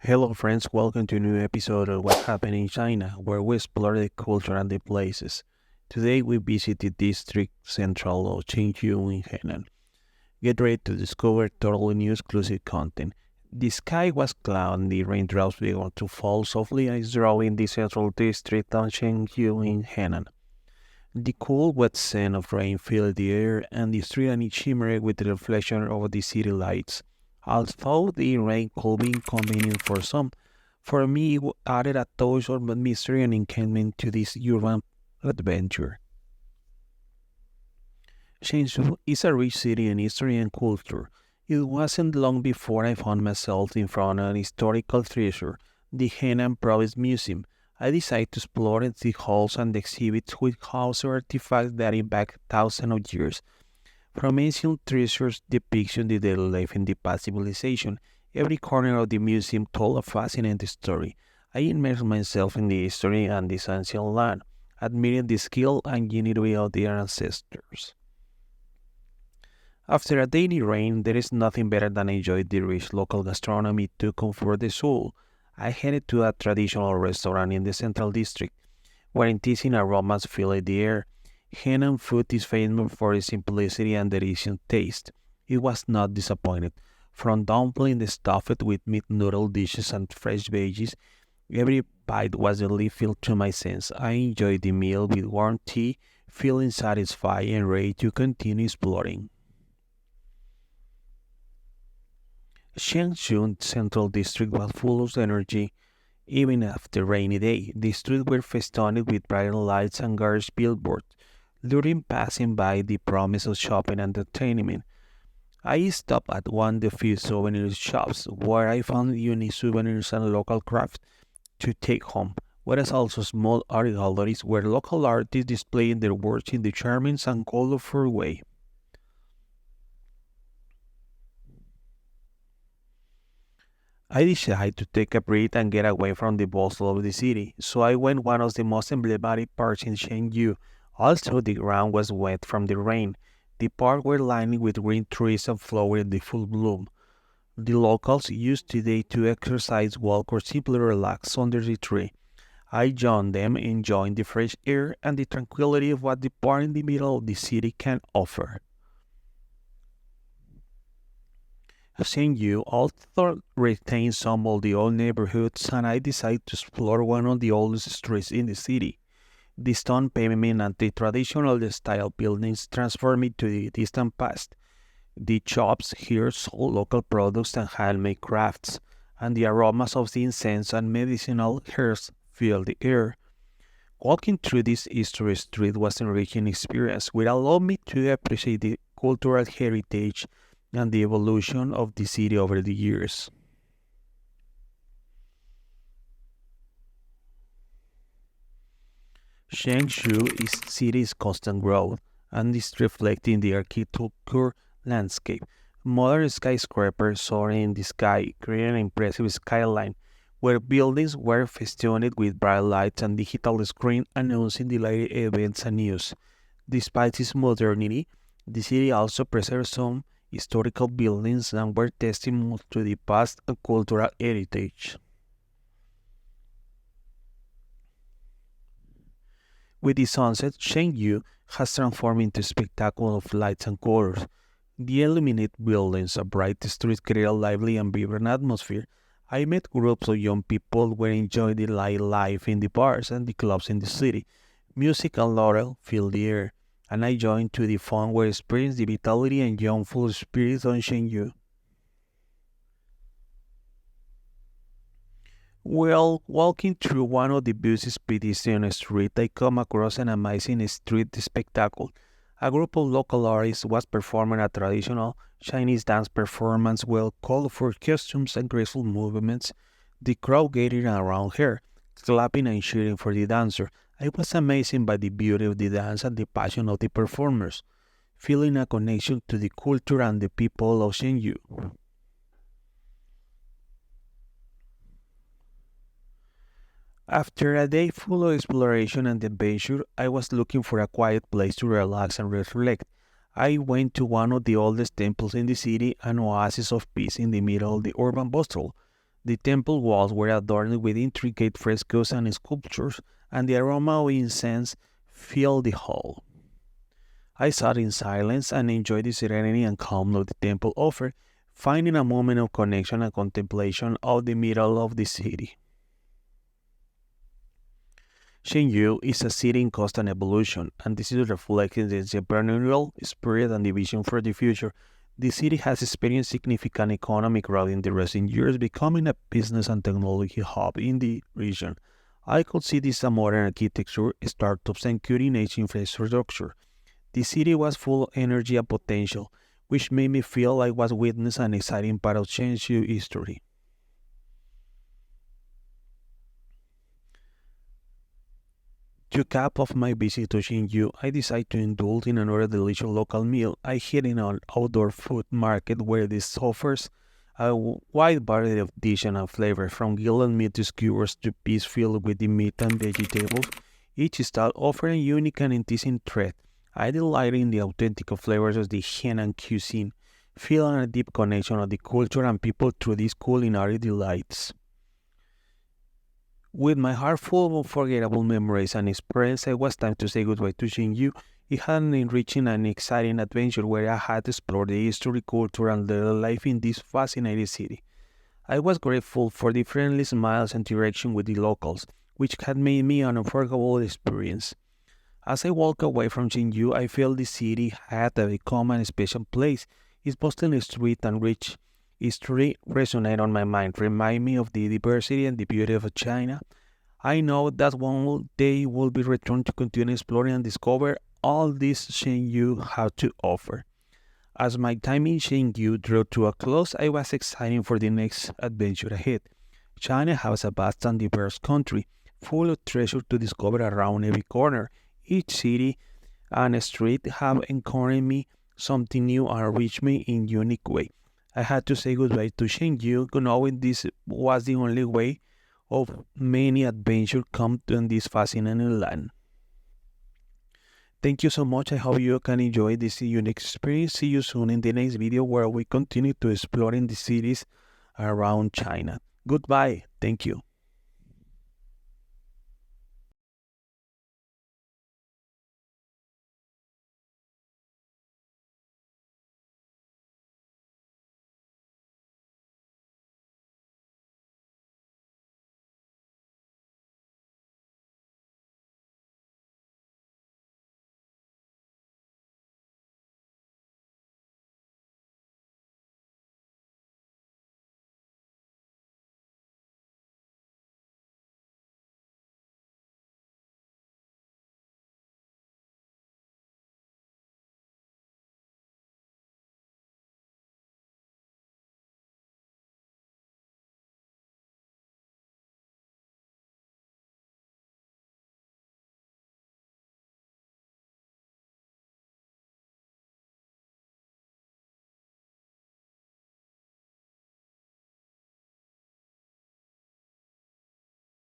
Hello, friends. Welcome to a new episode of What Happened in China, where we explore the culture and the places. Today, we visit the district central of Zhengzhou in Henan. Get ready to discover totally new exclusive content. The sky was cloudy and the raindrops began to fall softly as drawing the central district of Zhengzhou in Henan. The cool, wet scent of rain filled the air, and the street and it shimmered with the reflection of the city lights. Although the rain could be inconvenient for some, for me it added a touch of mystery and enchantment to this urban adventure. Shenzhou is a rich city in history and culture. It wasn't long before I found myself in front of an historical treasure, the Henan Province Museum. I decided to explore the halls and the exhibits which house artifacts dating back thousands of years. From ancient treasures depiction the daily life in the past civilization, every corner of the museum told a fascinating story. I immersed myself in the history and this ancient land, admiring the skill and ingenuity of their ancestors. After a daily rain, there is nothing better than enjoy the rich local gastronomy to comfort the soul. I headed to a traditional restaurant in the central district, where tasting aromas filled the air. Henan food is famous for its simplicity and delicious taste. It was not disappointed. From dumplings stuffed with meat noodle dishes and fresh veggies, every bite was filled to my sense. I enjoyed the meal with warm tea, feeling satisfied and ready to continue exploring. Shenzhou Central District was full of energy. Even after a rainy day, the streets were festooned with bright lights and garish billboards, luring passing by the promise of shopping and entertainment. I stopped at one of the few souvenir shops where I found unique souvenirs and local crafts to take home, whereas also small art galleries where local artists displaying their works in the charming and colorful way. I decided to take a breath and get away from the bustle of the city, so I went one of the most emblematic parks in Chengdu. Also, the ground was wet from the rain. The park were lined with green trees and flowers in the full bloom. The locals used today to exercise, walk, or simply relax under the tree. I joined them, enjoying the fresh air and the tranquility of what the park in the middle of the city can offer. Shenzhen also retains some of the old neighborhoods, and I decided to explore one of the oldest streets in the city. The stone pavement and the traditional style buildings transform me to the distant past. The shops here sold local products and handmade crafts, and the aromas of the incense and medicinal herbs filled the air. Walking through this history street was an enriching experience, which allowed me to appreciate the cultural heritage and the evolution of the city over the years. Zhengzhou city's constant growth and is reflected in the architecture landscape. Modern skyscrapers soaring in the sky create an impressive skyline where buildings were festooned with bright lights and digital screens announcing the latest events and news. Despite its modernity, the city also preserves some historical buildings and were testimony to the past and cultural heritage. With the sunset, Chengdu has transformed into a spectacle of lights and colors. The illuminated buildings and bright streets create a lively and vibrant atmosphere. I met groups of young people who enjoyed the light life in the bars and the clubs in the city. Music and laurel filled the air, and I joined to the fun where I experienced the vitality and youthful spirit of Chengdu. Well, walking through one of the busiest pedestrian streets, I come across an amazing street spectacle. A group of local artists was performing a traditional Chinese dance performance with colorful costumes and graceful movements. The crowd gathered around her, clapping and cheering for the dancer. I was amazed by the beauty of the dance and the passion of the performers, feeling a connection to the culture and the people of Shenzhou. After a day full of exploration and adventure, I was looking for a quiet place to relax and reflect. I went to one of the oldest temples in the city, an oasis of peace in the middle of the urban bustle. The temple walls were adorned with intricate frescoes and sculptures, and the aroma of incense filled the hall. I sat in silence and enjoyed the serenity and calm that the temple offered, finding a moment of connection and contemplation of the middle of the city. Zhengzhou is a city in constant evolution, and this is reflecting the entrepreneurial spirit and the vision for the future. The city has experienced significant economic growth in the recent years, becoming a business and technology hub in the region. I could see this as modern architecture, startups, and cutting-edge infrastructure. The city was full of energy and potential, which made me feel like I was witnessing an exciting part of Zhengzhou history. To cap off my visit to Zhengzhou, I decided to indulge in another delicious local meal. I hit in an outdoor food market where this offers a wide variety of dishes and flavors, from grilled meat to skewers to peas filled with the meat and vegetables. Each style offers a unique and enticing treat. I delight in the authentic flavors of the Henan cuisine, feeling a deep connection of the culture and people through these culinary delights. With my heart full of unforgettable memories and experience, it was time to say goodbye to Xinyu. It had an enriching and exciting adventure where I had explored the history, culture, and daily life in this fascinating city. I was grateful for the friendly smiles and interaction with the locals, which had made me an unforgettable experience. As I walked away from Xinyu, I felt the city had become a special place. Its bustling street and rich history resonate on my mind, remind me of the diversity and the beauty of China. I know that one day will be returned to continue exploring and discover all this Shenzhou had to offer. As my time in Shenzhou drew to a close, I was excited for the next adventure ahead. China has a vast and diverse country, full of treasure to discover around every corner. Each city and street have encouraged me something new and reached me in unique way. I had to say goodbye to Shenzhou, knowing this was the only way of many adventures come to in this fascinating land. Thank you so much. I hope you can enjoy this unique experience. See you soon in the next video where we continue to explore in the cities around China. Goodbye. Thank you.